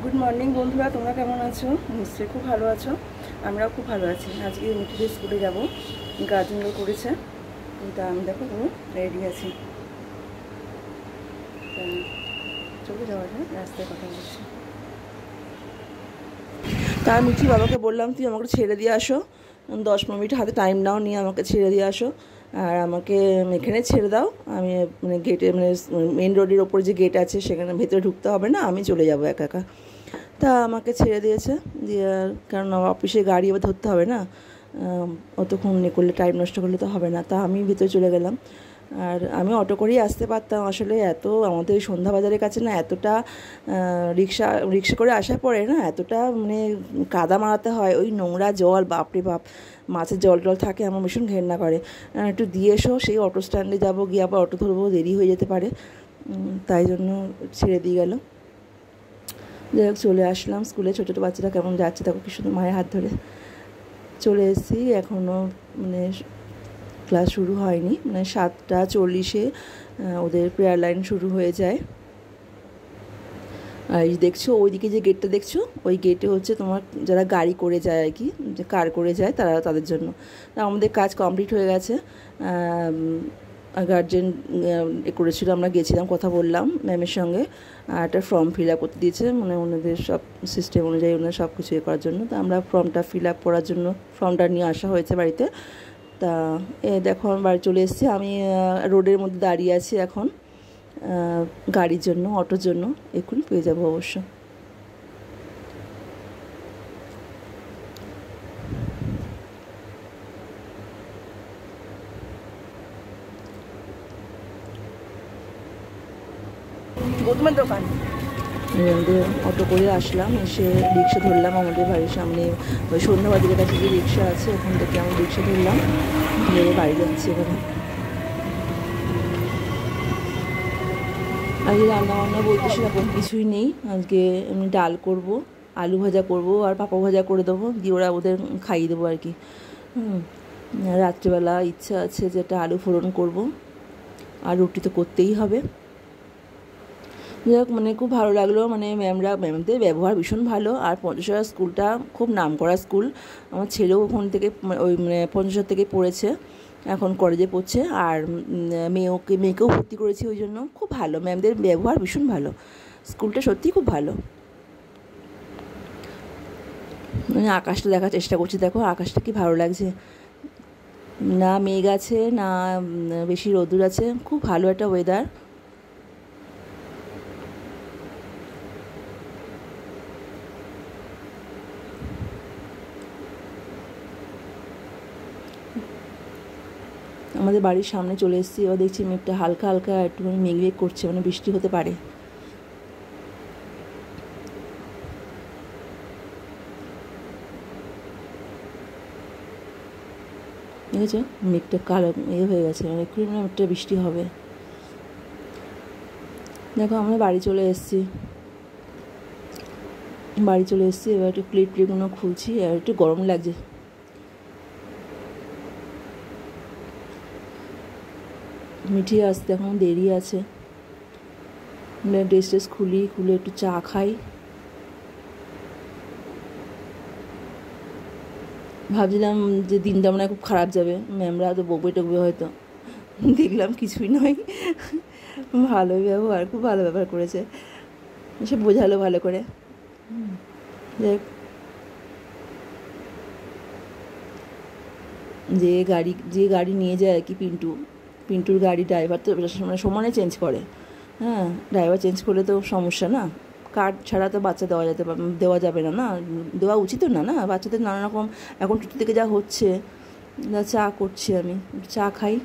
Good morning বন্ধুরা, তোমরা কেমন আছো? নিশ্চয়ই খুব ভালো আছো। আমরাও খুব ভালো আছি। আজকে মিঠিদের স্কুলে যাব, গার্জেনরা করেছে। তা আমি দেখো পুরো রেডি আছি। তা চলে যাওয়া যায়, রাস্তায় কথা বলছি। তা মিঠি বাবাকে বললাম, তুই আমাকে ছেড়ে দিয়ে আসো, 10-15 মিনিট হাতে টাইম নাও, নিয়ে আমাকে ছেড়ে দিয়ে আসো। আর আমাকে এখানে ছেড়ে দাও, আমি মানে গেটে মানে মেন রোডের ওপর যে গেট আছে সেখানে ভেতরে ঢুকতে হবে না, আমি চলে যাবো একা একা। তা আমাকে ছেড়ে দিয়েছে দিয়ে, কারণ অফিসে গাড়ি এবার ধরতে হবে না, অতক্ষণ করলে টাইম নষ্ট করলে তো হবে না। তা আমি ভিতরে চলে গেলাম। আর আমি অটো করেই আসতে পারতাম, আসলে এত আমাদের সন্ধ্যা বাজারের কাছে না এতটা রিক্সা করে আসার পরে না এতটা মানে কাদা মারাতে হয়, ওই নোংরা জল, বাপরে বাপ, মাছের জল টল থাকে, আমার ভীষণ ঘেন্না করে। একটু দিয়ে এসো, সেই অটো স্ট্যান্ডে যাবো, গিয়ে আবার অটো ধরবো, দেরি হয়ে যেতে পারে, তাই জন্য ছেড়ে দিয়ে গেল। যাই হোক, চলে আসলাম স্কুলে। ছোটো ছোটো বাচ্চারা কেমন যাচ্ছে দেখো, কি সুন্দর মায়ের হাত ধরে চলে এসেছি। এখনও মানে ক্লাস শুরু হয়নি, মানে 7:40 ওদের প্রেয়ার লাইন শুরু হয়ে যায়। আর এই দেখছো ওইদিকে যে গেটটা দেখছো, ওই গেটে হচ্ছে তোমার যারা গাড়ি করে যায় আর কি, যে কার করে যায় তাদের জন্য। আমাদের কাজ কমপ্লিট হয়ে গেছে। গার্জেন করেছিল, আমরা গেছিলাম, কথা বললাম ম্যামের সঙ্গে। আর একটা ফর্ম ফিল আপ করতে দিয়েছে, মানে ওনাদের সব সিস্টেম অনুযায়ী ওনারা সব কিছু করার জন্য। তো আমরা ফর্মটা ফিল আপ করার জন্য ফর্মটা নিয়ে আসা হয়েছে বাড়িতে। তা দেখো আমি বাড়ি চলে এসেছি। আমি রোডের মধ্যে দাঁড়িয়ে আছি এখন, গাড়ির জন্য, অটোর জন্য। এক্ষুনি পেয়ে যাবো অবশ্য। গৌতমের দোকান। আমাদের অটো করে আসলাম, এসে রিক্সা ধরলাম আমাদের বাড়ির সামনে, ওই সন্ধ্যাবাজারের কাছে যে রিক্সা আছে ওখান থেকে আমি রিক্সা ধরলাম, ধরে বাড়ি যাচ্ছি এখানে। আজকে রান্নাবান্না বলতে সেরকম কিছুই নেই। আজকে আমি ডাল করব, আলু ভাজা করব, আর পাঁপড় ভাজা করে দেবো, দিয়ে ওরা ওদের খাইয়ে দেবো আর কি। রাত্রিবেলা ইচ্ছা আছে যে একটা আলু ফোড়ন করব, আর রুটি তো করতেই হবে। যাই হোক, মানে খুব ভালো লাগলো, মানে ম্যামদের ব্যবহার ভীষণ ভালো। আর পঞ্চশরা স্কুলটা খুব নাম করা স্কুল, আমার ছেলেও ওখান থেকে ওই মানে পঞ্চশর থেকে পড়েছে, এখন কলেজে পড়ছে। আর মেয়েকেও ভর্তি করেছি, ওই জন্য খুব ভালো, ম্যামদের ব্যবহার ভীষণ ভালো, স্কুলটা সত্যিই খুব ভালো। মানে আকাশটা দেখার চেষ্টা করছি, দেখো আকাশটা কি ভালো লাগছে, না মেঘ আছে না বেশি রোদ্দুর আছে, খুব ভালো একটা ওয়েদার। আমাদের বাড়ির সামনে চলে এসেছি। এবার দেখছি মেঘটা হালকা হালকা একটুখানি মেঘ করছে, মানে বৃষ্টি হতে পারে। দেখেছো মেঘটা কালো হয়ে গেছে, মানে এক্ষুনি মানে একটা বৃষ্টি হবে। দেখো আমরা বাড়ি চলে এসেছি, এবার একটু প্লেটগুলো খুলছি, আর একটু গরম লাগছে। মিঠি আসতে এখন দেরি আছে, ড্রেস খুলে একটু চা খাই। ভাবছিলাম যে দিনটা মনে হয় খুব খারাপ যাবে, ম্যামরা তো বকবে টকবে হয়তো, দেখলাম কিছুই নয়, ভালোই ব্যবহার, খুব ভালো ব্যবহার করেছে, সে বোঝালো ভালো করে। যে গাড়ি নিয়ে যায় আর কি, পিন্টুর গাড়ি, ড্রাইভার তো সমানে চেঞ্জ করে। হ্যাঁ, ড্রাইভার চেঞ্জ করলে তো সমস্যা না, কার্ড ছাড়া তো বাচ্চা দেওয়া যাবে না, দেওয়া উচিত না, বাচ্চাদের নানা রকম এখন টুটি থেকে যা হচ্ছে। চা করছি আমি, চা খাই।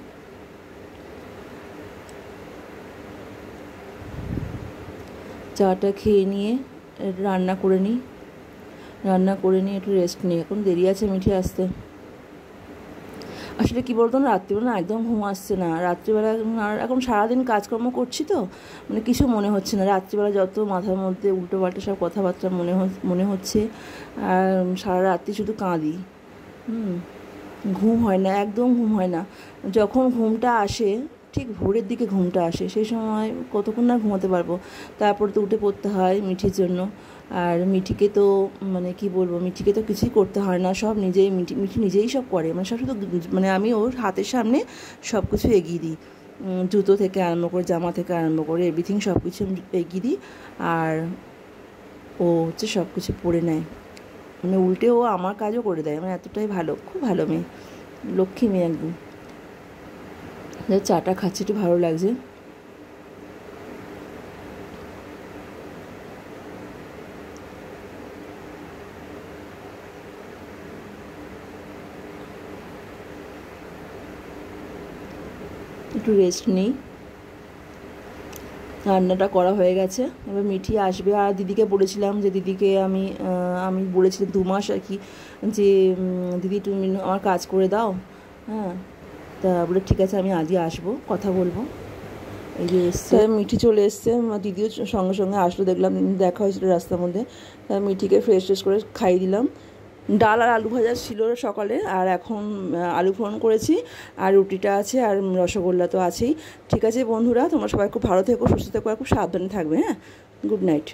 চাটা খেয়ে নিয়ে রান্না করে নিই, একটু রেস্ট নিই, এখন দেরি আছে মিঠে আসতে। আসলে কী বলতো না, রাত্রিবেলা একদম ঘুম আসছে না, রাত্রিবেলা এখন সারাদিন কাজকর্ম করছি তো, মানে কিছু মনে হচ্ছে না। রাত্রিবেলা যত মাথার মধ্যে উল্টো পাল্টা সব কথাবার্তা মনে হচ্ছে, আর সারা রাত্রি শুধু কাঁদি। ঘুম হয় না, একদম ঘুম হয় না। যখন ঘুমটা আসে, ঠিক ভোরের দিকে ঘুমটা আসে, সেই সময় কতক্ষণ না ঘুমাতে পারবো। তারপর তো উঠে পড়তে হয় মিঠির জন্য, আর মিঠিকে তো মানে কি বলবো, মিঠিকে তো কিছুই করতে হয় না, সব নিজেই মিঠি নিজেই সব করে, মানে সব শুধু মানে আমি ওর হাতের সামনে সব কিছু এগিয়ে দিই, জুতো থেকে আরম্ভ করে জামা থেকে আরম্ভ করে এভরিথিং সব কিছু এগিয়ে দিই। আর ও হচ্ছে সব কিছু পরে নেয়, মানে উল্টে ও আমার কাজও করে দেয়, মানে এতটাই ভালো, খুব ভালো মেয়ে, লক্ষ্মী মেয়ে একদম। চাটা খাচ্ছি, একটু ভালো লাগছে। একটু রেস্ট নিই। রান্নাটা করা হয়ে গেছে, এবার মিঠি আসবে। আর দিদিকে বলেছিলাম যে দিদিকে আমি বলেছিলাম 2 মাস আর কি, যে দিদি তুমি আমার কাজ করে দাও, হ্যাঁ। তা বলে ঠিক আছে আমি আজই আসবো, কথা বলবো। এই যে এসছে, মিঠি চলে এসছে, দিদিও সঙ্গে সঙ্গে আসলো, দেখলাম দেখা হয়েছিল রাস্তার মধ্যে। মিঠিকে ফ্রেশ ট্রেশ করে খাইয়ে দিলাম। ডাল আর আলু ভাজা ছিল সকালে, আর এখন আলু ফোড়ন করেছি, আর রুটিটা আছে, আর রসগোল্লা তো আছেই। ঠিক আছে বন্ধুরা, তোমরা সবাই খুব ভালো থেকো, সুস্থ থেকো, আর খুব সাবধানে থাকবে, হ্যাঁ। Good night.